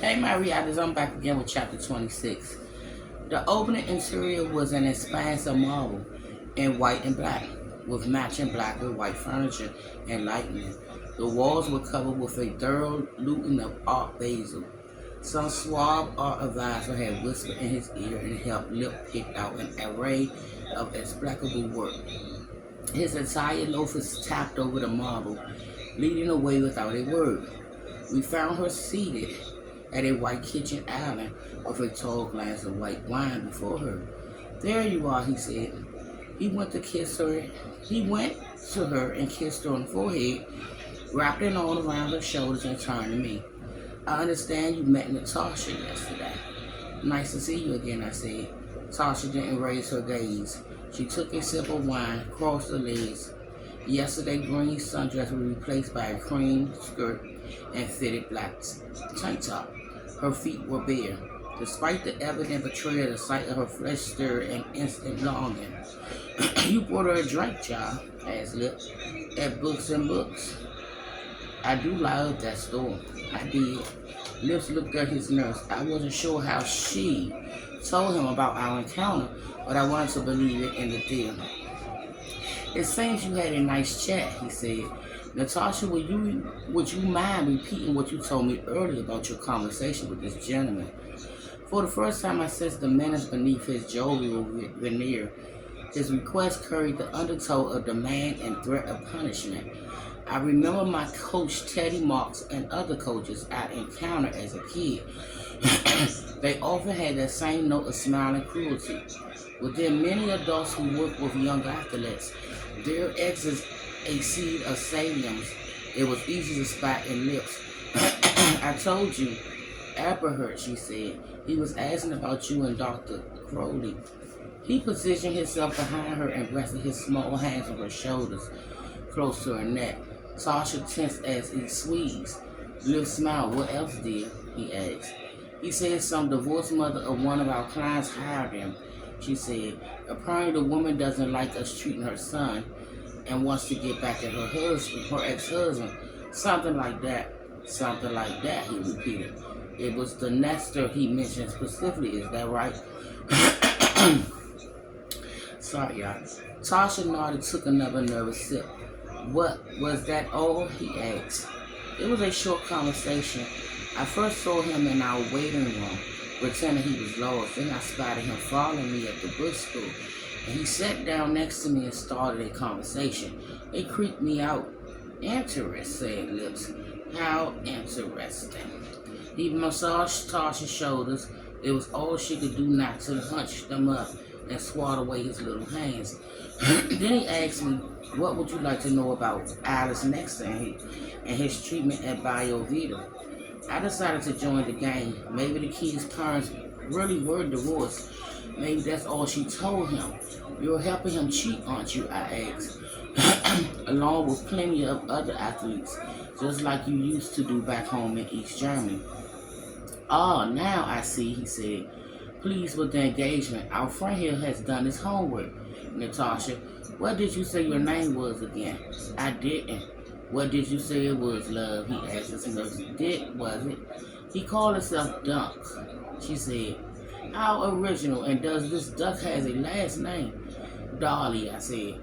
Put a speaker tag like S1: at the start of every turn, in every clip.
S1: Hey, my reactors, I'm back again with chapter 26. The opening interior was an expansive marble in white and black, with matching black and white furniture and lighting. The walls were covered with a thorough looting of Art Basel. Some suave art advisor had whispered in his ear and helped Lip pick out an array of explicable work. His entire loafers tapped over the marble, leading away without a word. We found her seated at a white kitchen island with a tall glass of white wine before her. There you are, he said. He went to kiss her. He went to her and kissed her on the forehead, wrapped an arm around her shoulders and turned to me. I understand you met Natasha yesterday. Nice to see you again, I said. Tasha didn't raise her gaze. She took a sip of wine, crossed her legs. Yesterday, green sundress was replaced by a cream skirt and fitted black tank top. Her feet were bare. Despite the evident betrayal, the sight of her flesh stirred an instant longing. You brought her a drink, child, asked Lip. At Books and Books. I do love that store. I did. Lips looked at his nurse. I wasn't sure how she told him about our encounter, but I wanted to believe it in the deal. It seems you had a nice chat, he said. Natasha, would you mind repeating what you told me earlier about your conversation with this gentleman? For the first time, I sensed the menace beneath his jovial veneer. His request carried the undertow of demand and threat of punishment. I remember my coach Teddy Marks and other coaches I encountered as a kid. They often had that same note of smiling cruelty. Within many adults who work with young athletes, their exes a seed of saliums. It was easy to spot in Lips. I told you, Aberhart, she said. He was asking about you and Dr. Crowley. He positioned himself behind her and rested his small hands on her shoulders, close to her neck. Tasha tensed as he squeezed. Liv smiled. What else did? He asked. He said some divorced mother of one of our clients hired him, she said. Apparently the woman doesn't like us treating her son and wants to get back at her ex-husband. Something like that, he repeated. It was the Nestor he mentioned specifically, is that right? Sorry, y'all. Tasha nodded, took another nervous sip. What, was that all? He asked. It was a short conversation. I first saw him in our waiting room, pretending he was lost. Then I spotted him following me at the bookstore, and he sat down next to me and started a conversation. It creeped me out. Interesting, said Lips. How interesting. He massaged Tasha's shoulders. It was all she could do not to hunch them up and swat away his little hands. Then he asked me, what would you like to know about Alice Nexter and his treatment at Bio Vita? I decided to join the gang. Maybe the kid's parents really were divorced. Maybe that's all she told him. You're helping him cheat, aren't you? I asked. Along with plenty of other athletes, just like you used to do back home in East Germany. Oh, now I see, he said. Pleased with the engagement. Our friend here has done his homework. Natasha, what did you say your name was again? I didn't. What did you say it was, love? He asked his nurse. Dick, was it? He called himself Dunk, she said. How original, and does this duck has a last name? Dolly, I said.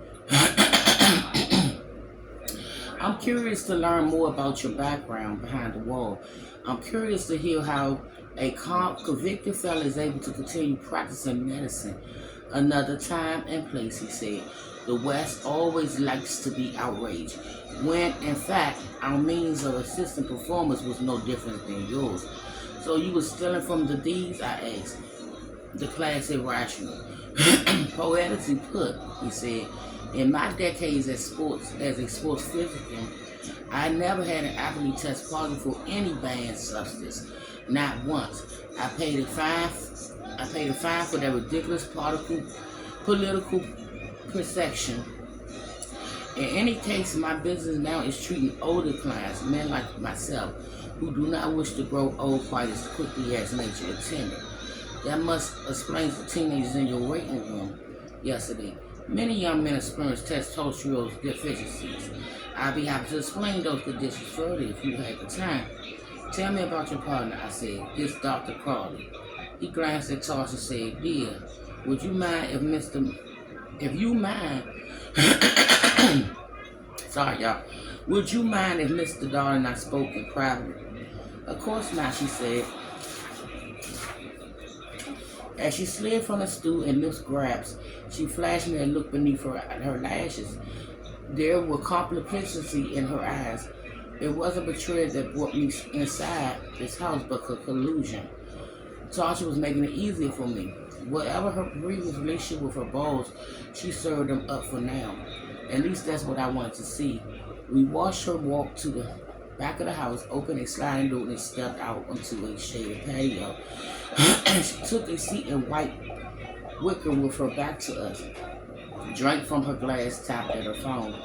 S1: I'm curious to learn more about your background behind the wall. I'm curious to hear how a convicted fellow is able to continue practicing medicine. Another time and place, he said. The West always likes to be outraged, when, in fact, our means of assisting performers was no different than yours. So you were stealing from the D's, I asked. The class irrational. Poetically put, he said. In my decades as a sports physician, I never had an athlete test positive for any banned substance. Not once. I paid a fine for that ridiculous political perception. In any case, my business now is treating older clients, men like myself, who do not wish to grow old quite as quickly as nature intended. That must explain the teenagers in your waiting room yesterday. Many young men experience testosterone deficiencies. I'll be happy to explain those conditions further if you had the time. Tell me about your partner, I said. It's Dr. Crawley. He glanced at Tosh and said, Dear, would you mind if you mind, sorry y'all, would you mind if Mr. Darling and I spoke in private? Of course not, she said. As she slid from the stool and lips grabs, she flashed me a look beneath her lashes. There was complacency in her eyes. It wasn't betrayal that brought me inside this house, but a collusion. Tasha was making it easier for me. Whatever her previous relationship with her boss, she served them up for now. At least that's what I wanted to see. We watched her walk to the back of the house, opened a sliding door, and stepped out onto a shaded patio. She took a seat in white wicker with her back to us, drank from her glass, tapped at her phone.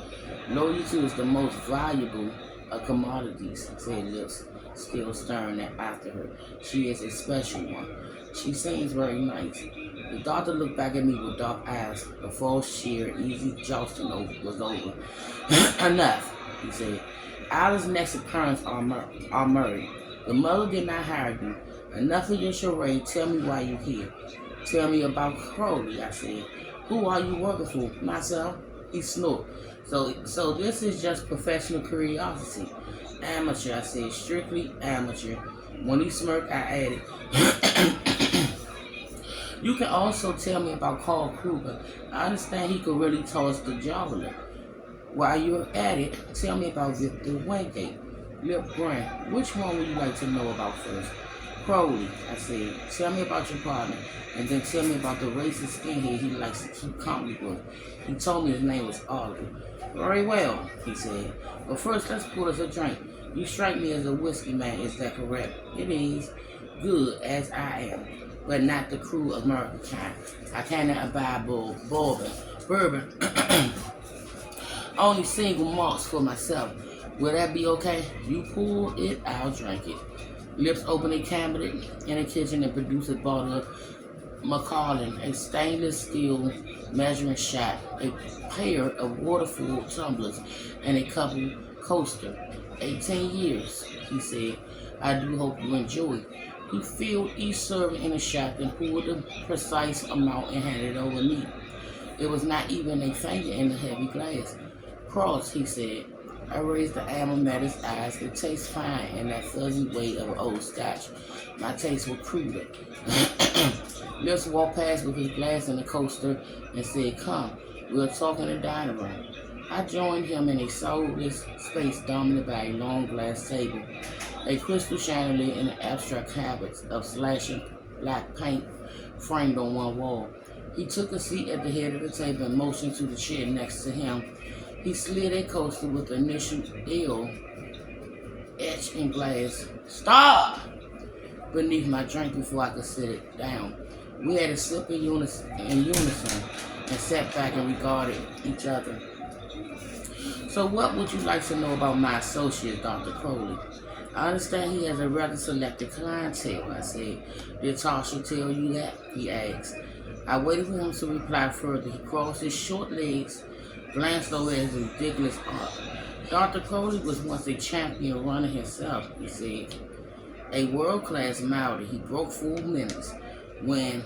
S1: Loyalty is the most valuable of commodities, said Lips, still staring after her. She is a special one. She seems very nice. The doctor looked back at me with dark eyes. The false cheer, easy jousting was over. Enough, he said. Alice's next occurrence are murdered. The mother did not hire you. Enough of your charade. Tell me why you're here. Tell me about Crowley, I said. Who are you working for? Myself? He snorted. So this is just professional curiosity. Amateur, I said. Strictly amateur. When he smirked, I added, you can also tell me about Carl Kruger. I understand he could really toss the javelin. While you're at it, tell me about Victor Wingate. Lip Grant, which one would you like to know about first? Crowley, I said. Tell me about your partner, and then tell me about the racist skinhead he likes to keep company with. He told me his name was Oliver. Very well, he said. But first, let's pour us a drink. You strike me as a whiskey man, is that correct? It is. Good, as I am. But not the cruel American kind. I cannot abide bourbon. Only single malts for myself. Will that be okay? You pour it, I'll drink it. Lips opened a cabinet in the kitchen and produced a bottle of Macallan, a stainless steel measuring shot, a pair of waterfall tumblers, and a couple coaster. 18 years, he said. I do hope you enjoy it. He filled each serving in a shot, then poured the precise amount and handed it over me. It was not even a finger in the heavy glass. Cross, he said. I raised the almond at his eyes. It tastes fine in that fuzzy way of old scotch. My tastes were cruder. Lips walked past with his glass and the coaster and said, Come, we'll talk in the dining room. I joined him in a soulless space dominated by a long glass table, a crystal chandelier, and an abstract habits of slashing black paint framed on one wall. He took a seat at the head of the table and motioned to the chair next to him. He slid a coaster with the initial L etched in glass. Stop! Beneath my drink before I could sit it down. We had a sip in unison and sat back and regarded each other. So what would you like to know about my associate, Dr. Crowley? I understand he has a rather selected clientele, I said. Did Tasha tell you that? He asked. I waited for him to reply further. He crossed his short legs, glanced over at his ridiculous art. Dr. Crowley was once a champion runner himself, he said. A world-class Maori. He broke 4 minutes when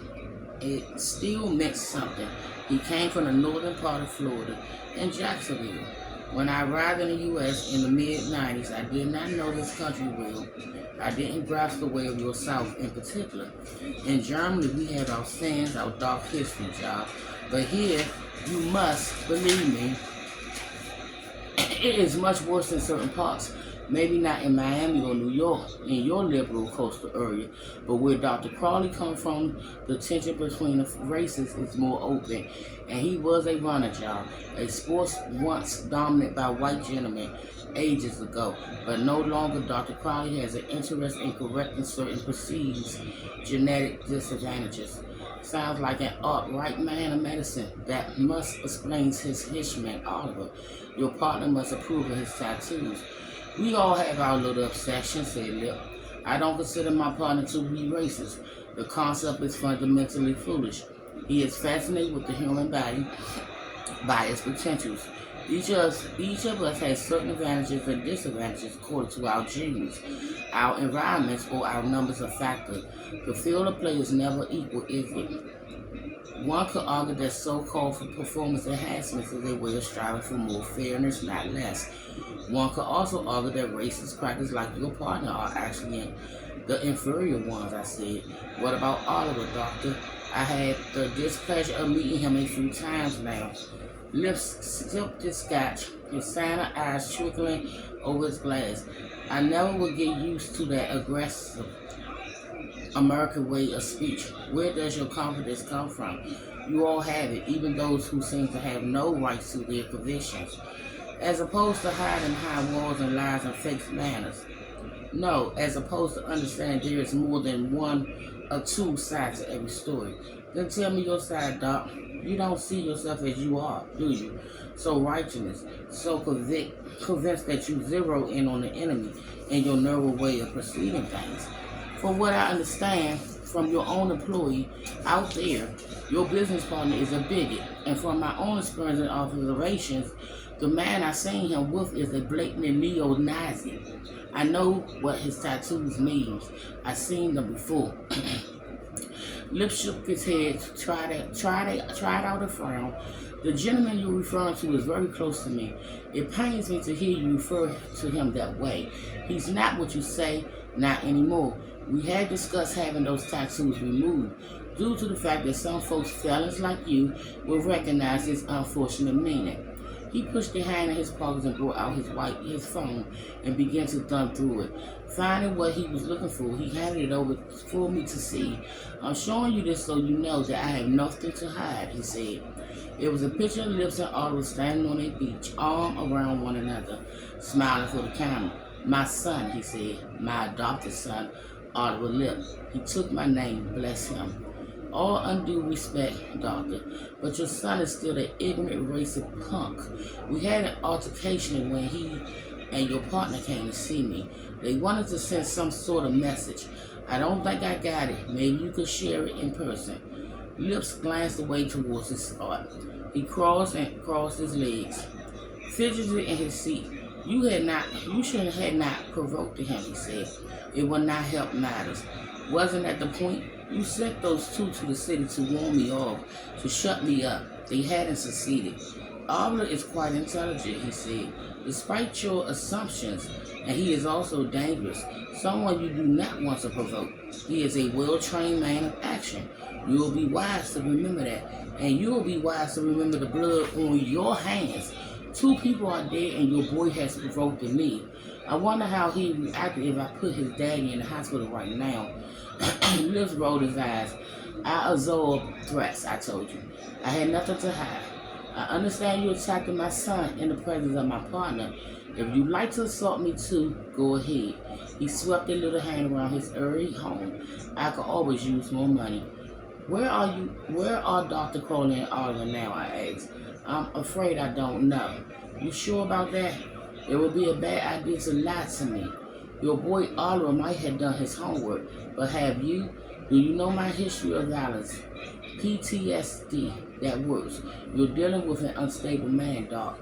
S1: it still meant something. He came from the northern part of Florida in Jacksonville. When I arrived in the U.S. in the mid-90s, I did not know this country well. I didn't grasp the way of your South in particular. In Germany, we had our sins, our dark history, job. But here, you must believe me, it is much worse in certain parts. Maybe not in Miami or New York, in your liberal coastal area, but where Dr. Crowley comes from, the tension between the races is more open. And he was a runner, y'all. A sport once dominated by white gentlemen ages ago, but no longer. Dr. Crowley has an interest in correcting certain perceived genetic disadvantages. Sounds like an upright man of medicine. That must explain his hitchman, Oliver. Your partner must approve of his tattoos. We all have our little obsessions, said Lip. I don't consider my partner to be racist. The concept is fundamentally foolish. He is fascinated with the human body by its potentials. Each of us has certain advantages and disadvantages according to our genes, our environments, or our numbers of factors. The field of play is never equal, is it? One could argue that so-called for performance enhancements is a way of striving for more fairness, not less. One could also argue that racist crackers like your partner are actually the inferior ones, I said. What about Oliver, Doctor? I had the displeasure of meeting him a few times now. Lips sipped his scotch, his Santa eyes twinkling over his glass. I never would get used to that aggressive American way of speech. Where does your confidence come from? You all have it, even those who seem to have no rights to their convictions, as opposed to hiding behind walls and lies and fake manners. No, as opposed to understanding there is more than one or two sides to every story. Then tell me your side, Doc. You don't see yourself as you are, do you? So righteous, so convinced that you zero in on the enemy and your narrow way of perceiving things. From what I understand from your own employee out there, your business partner is a bigot. And from my own experience and observations, the man I seen him with is a blatant neo-Nazi. I know what his tattoos means. I seen them before. Lip shook his head, tried out a frown. The gentleman you're referring to is very close to me. It pains me to hear you refer to him that way. He's not what you say, not anymore. We had discussed having those tattoos removed due to the fact that some folks, felons like you, will recognize his unfortunate meaning. He pushed a hand in his pocket and brought out his phone and began to thumb through it. Finding what he was looking for, he handed it over for me to see. I'm showing you this so you know that I have nothing to hide, he said. It was a picture of Lips and Oliver standing on a beach, arm around one another, smiling for the camera. My son, he said, my adopted son, Oliver Lip. He took my name, bless him. All undue respect, Doctor, but your son is still an ignorant racist punk. We had an altercation when he and your partner came to see me. They wanted to send some sort of message. I don't think I got it. Maybe you could share it in person. Lips glanced away towards his spot. He crossed his legs, fidgeted in his seat. You should have not provoked him, he said. It would not help matters. Wasn't that the point? You sent those two to the city to warn me off, to shut me up. They hadn't succeeded. Oliver is quite intelligent, he said, despite your assumptions, and he is also dangerous, someone you do not want to provoke. He is a well-trained man of action. You will be wise to remember that, and you will be wise to remember the blood on your hands. 2 people are dead, and your boy has provoked me. I wonder how he'd react if I put his daddy in the hospital right now. Lips rolled his eyes. I absorb threats, I told you. I had nothing to hide. I understand you attacking my son in the presence of my partner. If you'd like to assault me too, go ahead. He swept a little hand around his early home. I could always use more money. Where are Dr. Crowley and Oliver now, I asked. I'm afraid I don't know. You sure about that? It would be a bad idea to lie to me. Your boy Oliver might have done his homework, but have you? Do you know my history of violence? PTSD, that works. You're dealing with an unstable man, Doc.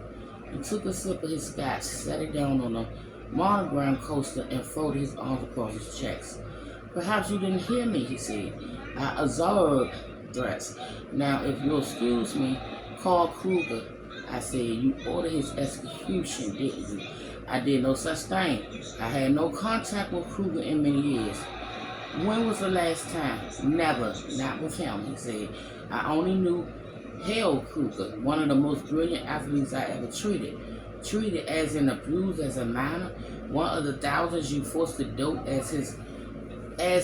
S1: He took a sip of his scotch, sat it down on a monogram coaster, and folded his arms across his chest. Perhaps you didn't hear me, he said. I absorbed threats. Now, if you'll excuse me, call Kruger. I said, you ordered his execution, didn't you? I did no such thing. I had no contact with Kruger in many years. When was the last time? Never. Not with him, he said. I only knew Hale Kruger, one of the most brilliant athletes I ever treated. Treated as in abused as a minor, one of the thousands you forced to dope as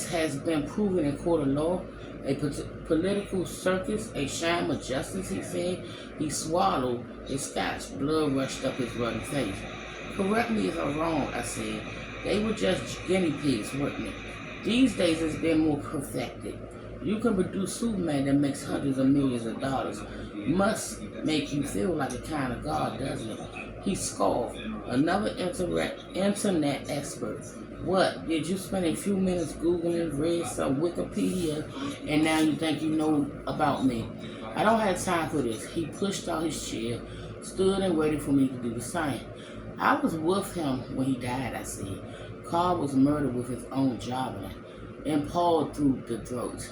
S1: has been proven in court of law. A political circus, a sham of justice, he said. He swallowed his scotch. Blood rushed up his ruddy face. Correct me if I'm wrong, I said. They were just guinea pigs, weren't they? These days it's been more perfected. You can produce Superman that makes hundreds of millions of dollars. Must make you feel like a kind of god, doesn't it? He scoffed. Another internet expert. What? Did you spend a few minutes Googling, read some Wikipedia, and now you think you know about me? I don't have time for this. He pushed out his chair, stood and waited for me to do the same. I was with him when he died, I said. Carl was murdered with his own javelin, impaled through the throat.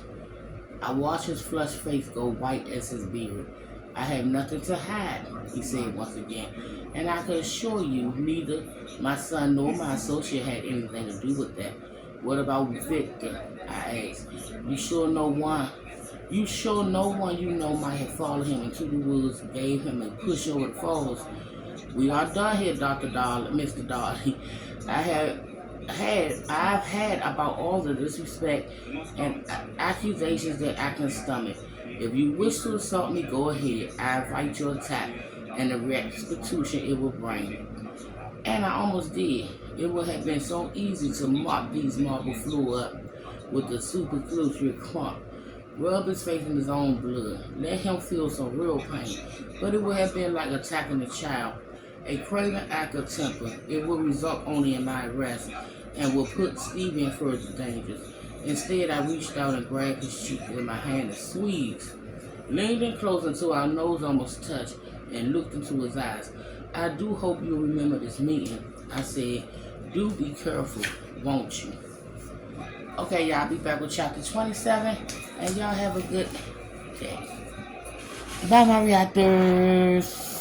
S1: I watched his flushed face go white as his beard. I have nothing to hide, he said once again, and I can assure you neither my son nor my associate had anything to do with that. What about Victor? I asked. You sure no one you know might have followed him into the woods, gave him a push over the falls? We are done here, Mr. Darley. I've had about all the disrespect and accusations that I can stomach. If you wish to assault me, go ahead. I invite your attack and the restitution it will bring. And I almost did. It would have been so easy to mop these marble floor up with the superfluous clump. Rub his face in his own blood. Let him feel some real pain. But it would have been like attacking a child. A craven act of temper. It would result only in my arrest and will put Stevie in further dangers. Instead, I reached out and grabbed his cheek with my hand and squeezed. Leaned in close until our nose almost touched and looked into his eyes. I do hope you remember this meeting. I said, do be careful, won't you? Okay, y'all, I'll be back with chapter 27, and y'all have a good day. Bye, my reactors.